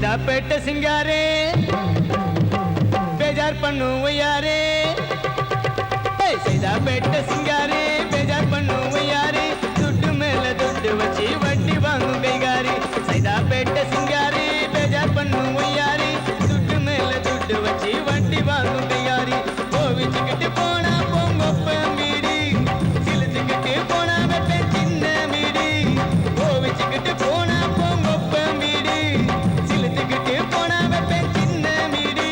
சைதாப்பேட்டை சிங்காரே பேஜார் பண்ணுவோம் யாரே சைதாப்பேட்டை சிங்காரே பேஜார் பண்ணுவோம் யாரே துட்டு மேல துட்டு வச்சு வட்டி வாங்கும் கைகாரி சைதாப்பேட்டை சிங்காரே பேஜார் பண்ணுவோம் யாரே துட்டு மேல துட்டு வச்சு வட்டி வாங்கும் கைகாரி கோவிச்சுக்கிட்டு போனா பொங்கொப்ப மீடி சிலுத்துக்கிட்டு போனா வெப்ப சின்ன மீடி கோவிச்சுக்கிட்டு போனா பொங்கொப்ப மீடி சிலுத்துக்கிட்டு போனா வெப்ப சின்ன மீடி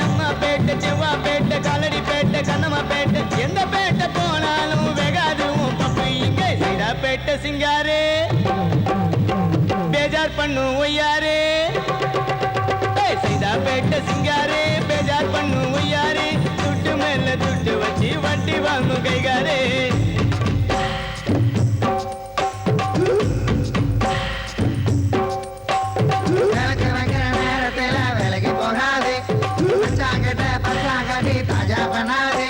அம்மா பேட்டை செவ்வா பேட்டை காலடி பேட்டை கண்ணம்மா பேட்டை எந்த பேட்டை போனாலும் வெகாதும் பப்பு இங்க சைதாப்பேட்டை சிங்காரே பேஜார் பண்ணுவோம் யாரே சைதாப்பேட்டை சிங்காரே பேஜார் பண்ணுவோம் யாரே துட்டு மேல துட்டு வச்சு வட்டி வாங்கும் கைகாரே வேலைக்கு போகாது பச்சாங்கட்டி தாஜா பண்ணாது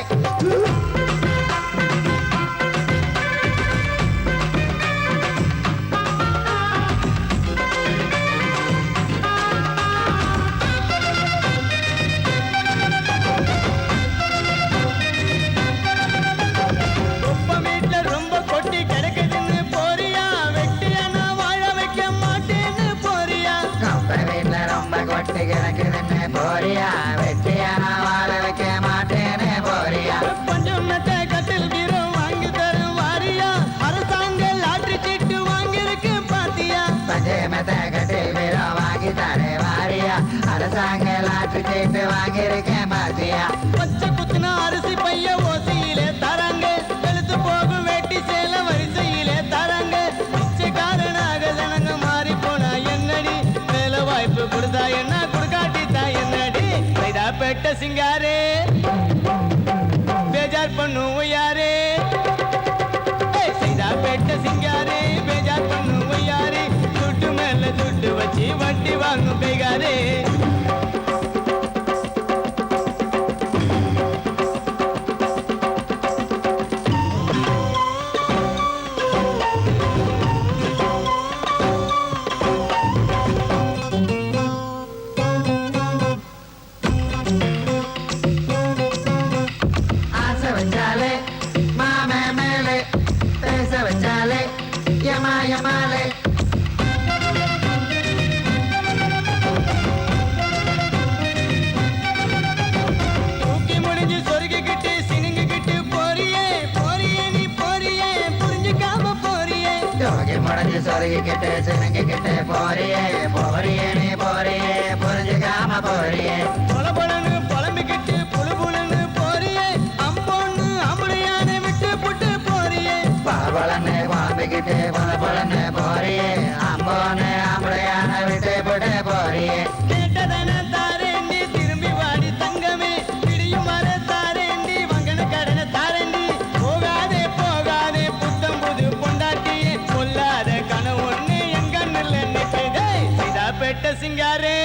கிடக்குதுன்னு போறியா வெட்டியான வாழ வைக்க மாட்டேன்னு போறியா பஞ்சமத்தை கட்டில் பீரோ வாங்கி தரும் வாரியா அரசாங்க லாட்டரி சீட்டு வாங்கியிருக்கு பாத்தியா பஞ்சமத்தை கட்டில் பீரோ வாங்கி தரே வாரியா அரசாங்க லாட்டரி சீட்டு வாங்கியிருக்கேன் பாத்தியா பச்சை குத்துனா அரிசி பைய ஓசையிலே தராங்க வெளுத்து போகும் வேட்டி சேல வரிசையிலே தராங்க பிச்சைக்காரனாக ஜனங்க மாறி போனா என்னடி வேலை வாய்ப்பு கொடுத்தா என்ன சைதாப்பேட்டை சிங்காரே பேஜார் பண்ணுவோம் யாரே சைதாப்பேட்டை சிங்காரே பேஜார் பண்ணுவோம் யாரே துட்டு மேல துட்டு வச்சு வட்டி வாங்கும் கைகாரே மாயமாலே தூக்கி முடிஞ்சு சொருகிக்கிட்டு சினுங்கிக்கிட்டு போறியே போறியே நீ போறியே புரிஞ்சுக்காம போறியே தூக்கி முடிஞ்சு சொருகிக்கிட்டு சினுங்கிக்கிட்டு போறியே போறியே நீ போறியே புரிஞ்சுக்காம போறியே பொலபொலன்னு புலம்பிக்கிட்டு புழுபுலன்னு போறியே அம்பொன்னு அம்பளையான விட்டு புட்டு போறியே பலபலன்னு குழம்பிக்கிட்டு பலபலன்னு போறியே அம்போன்னு அம்பளையான விட்டு போட்டு போறியே கேட்டதன தாரேண்டி திரும்பி வாடி தங்கமே பிடியும் வர தாரேண்டி வங்கன கடன தாரேண்டி போகாதே போகாதே புத்தம் புது பொண்டாட்டியே கொல்லாத கனவு ஒண்ணு என் கண்ணுல நிற்குதே சைதாப்பேட்டை சிங்காரே